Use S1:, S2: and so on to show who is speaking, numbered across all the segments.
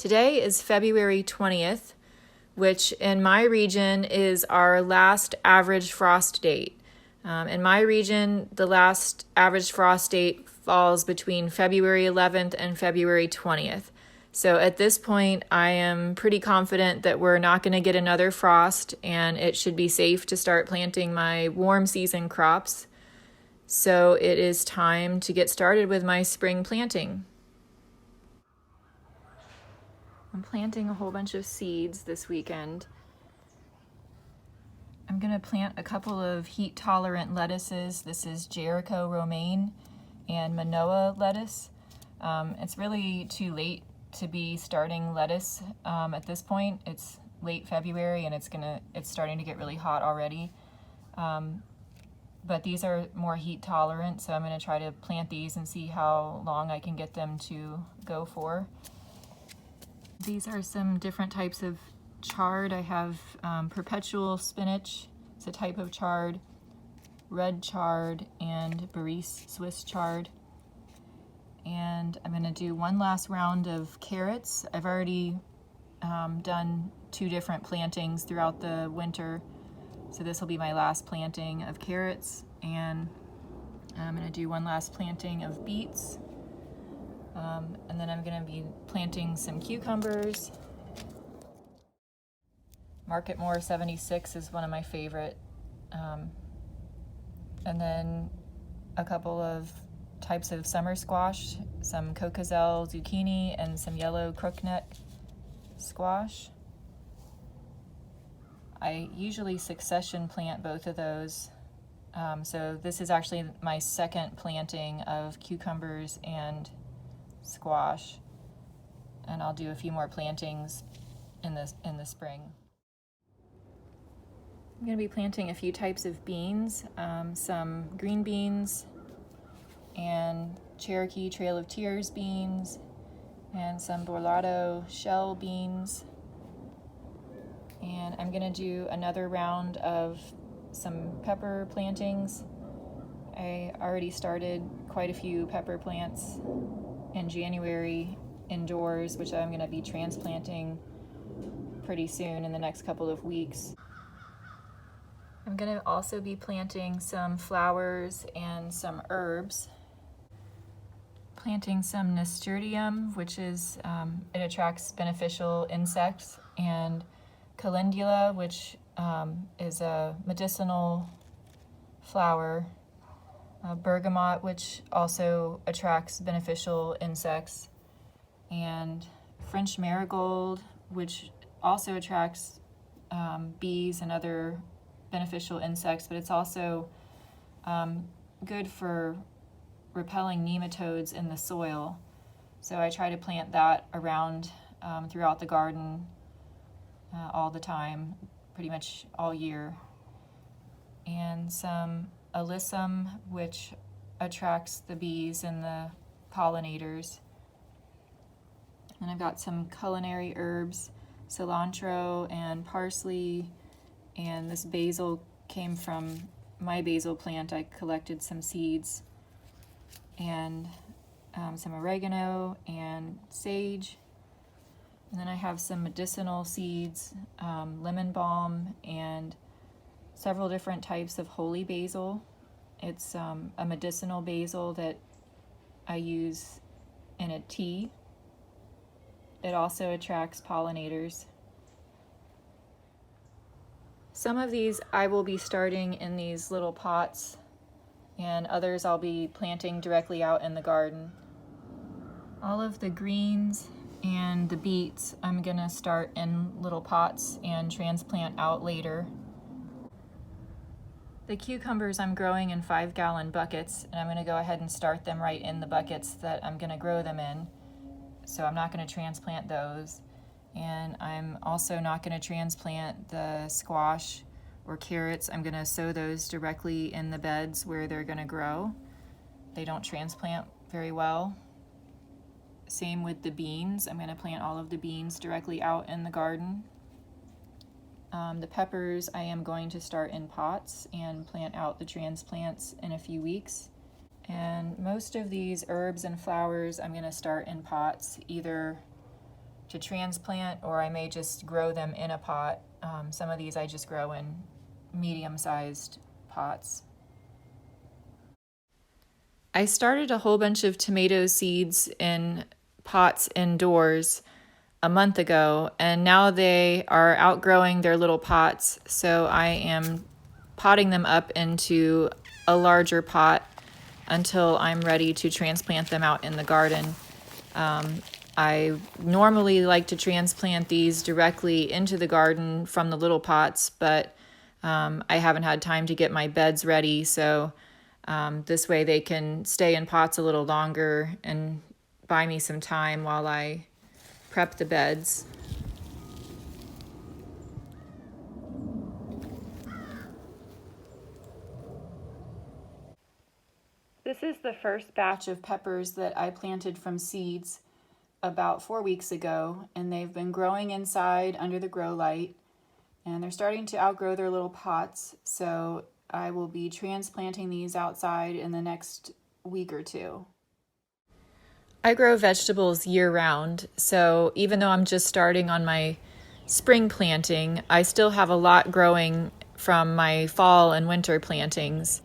S1: Today is February 20th, which in my region is our last average frost date. In my region, the last average frost date falls between February 11th and February 20th. So at this point, I am pretty confident that we're not going to get another frost, and it should be safe to start planting my warm season crops. So it is time to get started with my spring planting. I'm planting a whole bunch of seeds this weekend. I'm going to plant a couple of heat-tolerant lettuces. This is Jericho romaine and Manoa lettuce. It's really too late to be starting lettuce at this point. It's late February and it's starting to get really hot already. But these are more heat tolerant, so I'm going to try to plant these and see how long I can get them to go for. These are some different types of chard. I have perpetual spinach, it's a type of chard, red chard, and Barese Swiss chard. And I'm going to do one last round of carrots. I've already done 2 different plantings throughout the winter, so this will be my last planting of carrots. And I'm going to do one last planting of beets. And then I'm going to be planting some cucumbers. Marketmore 76 is one of my favorite. And then a couple of types of summer squash, some coquezel zucchini, and some yellow crookneck squash. I usually succession plant both of those. So this is actually my second planting of cucumbers and squash, and I'll do a few more plantings in the spring. I'm going to be planting a few types of beans, some green beans and Cherokee Trail of Tears beans, and some Borlato shell beans. And I'm going to do another round of some pepper plantings. I already started quite a few pepper plants in January indoors, which I'm going to be transplanting pretty soon in the next couple of weeks. I'm going to also be planting some flowers and some herbs. Planting some nasturtium, which is, it attracts beneficial insects, and calendula, which is a medicinal flower. Bergamot, which also attracts beneficial insects, and French marigold, which also attracts bees and other beneficial insects, but it's also good for repelling nematodes in the soil. So I try to plant that around throughout the garden all the time, pretty much all year. And some alyssum, which attracts the bees and the pollinators. And I've got some culinary herbs, cilantro and parsley, and this basil came from my basil plant. I collected some seeds, and some oregano and sage. And then I have some medicinal seeds, lemon balm, and several different types of holy basil. It's a medicinal basil that I use in a tea. It also attracts pollinators. Some of these I will be starting in these little pots, and others I'll be planting directly out in the garden. All of the greens and the beets I'm gonna start in little pots and transplant out later. The cucumbers I'm growing in 5-gallon buckets, and I'm going to go ahead and start them right in the buckets that I'm going to grow them in. So I'm not going to transplant those. And I'm also not going to transplant the squash or carrots. I'm going to sow those directly in the beds where they're going to grow. They don't transplant very well. Same with the beans. I'm going to plant all of the beans directly out in the garden. The peppers I am going to start in pots and plant out the transplants in a few weeks. And most of these herbs and flowers I'm going to start in pots, either to transplant, or I may just grow them in a pot. Some of these I just grow in medium-sized pots. I started a whole bunch of tomato seeds in pots indoors a month ago, and now they are outgrowing their little pots, so I am potting them up into a larger pot until I'm ready to transplant them out in the garden. I normally like to transplant these directly into the garden from the little pots, but I haven't had time to get my beds ready, so this way they can stay in pots a little longer and buy me some time while I prep the beds. This is the first batch of peppers that I planted from seeds about 4 weeks ago, and they've been growing inside under the grow light, and they're starting to outgrow their little pots, so I will be transplanting these outside in the next week or two. I grow vegetables year-round, so even though I'm just starting on my spring planting, I still have a lot growing from my fall and winter plantings.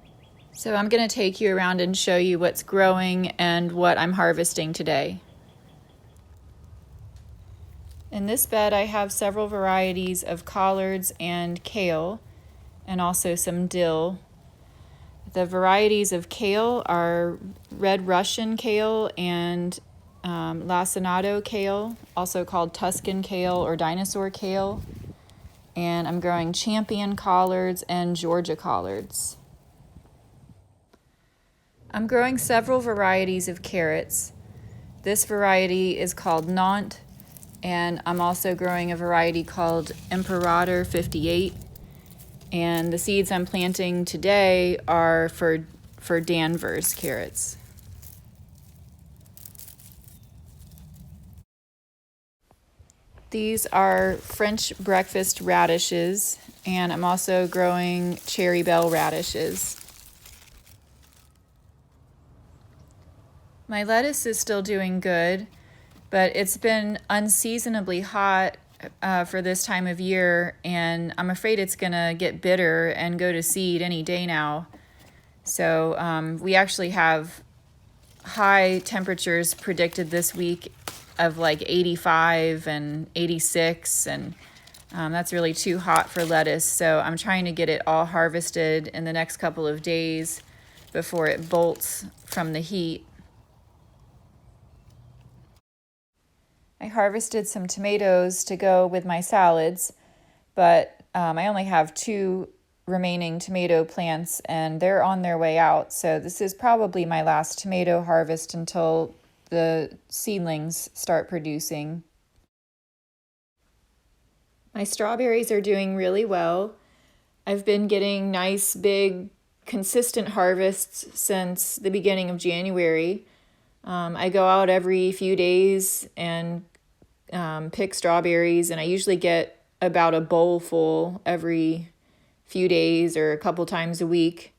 S1: So I'm going to take you around and show you what's growing and what I'm harvesting today. In this bed I have several varieties of collards and kale, and also some dill. The varieties of kale are red Russian kale and lacinato kale, also called Tuscan kale or dinosaur kale. And I'm growing champion collards and Georgia collards. I'm growing several varieties of carrots. This variety is called Nantes, and I'm also growing a variety called Imperator 58. And the seeds I'm planting today are for Danvers carrots. These are French breakfast radishes, and I'm also growing cherry bell radishes. My lettuce is still doing good, but it's been unseasonably hot for this time of year, and I'm afraid it's gonna get bitter and go to seed any day now. So we actually have high temperatures predicted this week of like 85 and 86, and that's really too hot for lettuce. So I'm trying to get it all harvested in the next couple of days before it bolts from the heat. I harvested some tomatoes to go with my salads, but I only have 2 remaining tomato plants and they're on their way out. So this is probably my last tomato harvest until the seedlings start producing. My strawberries are doing really well. I've been getting nice, big, consistent harvests since the beginning of January. I go out every few days and pick strawberries, and I usually get about a bowl full every few days or a couple times a week.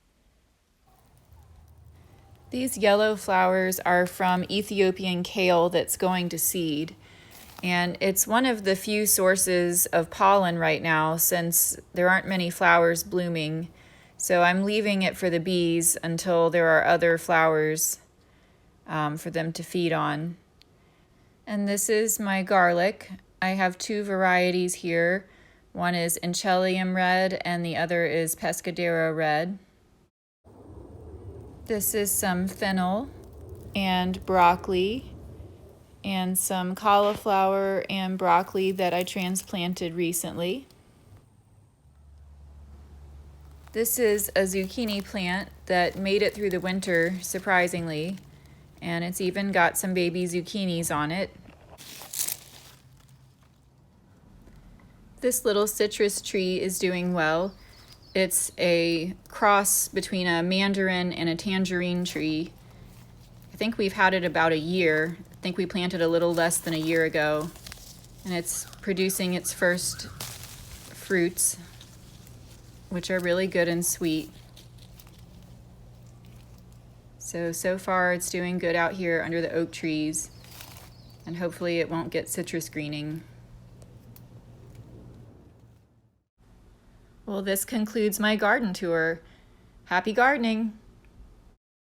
S1: These yellow flowers are from Ethiopian kale that's going to seed, and it's one of the few sources of pollen right now since there aren't many flowers blooming. So I'm leaving it for the bees until there are other flowers for them to feed on. And this is my garlic. I have 2 varieties here. One is Enchelium red and the other is Pescadero red. This is some fennel and broccoli and some cauliflower and broccoli that I transplanted recently. This is a zucchini plant that made it through the winter, surprisingly, and it's even got some baby zucchinis on it. This little citrus tree is doing well. It's a cross between a mandarin and a tangerine tree. I think we've had it about a year. I think we planted a little less than a year ago, and it's producing its first fruits, which are really good and sweet. So far it's doing good out here under the oak trees. and hopefully it won't get citrus greening. Well, this concludes my garden tour. Happy gardening!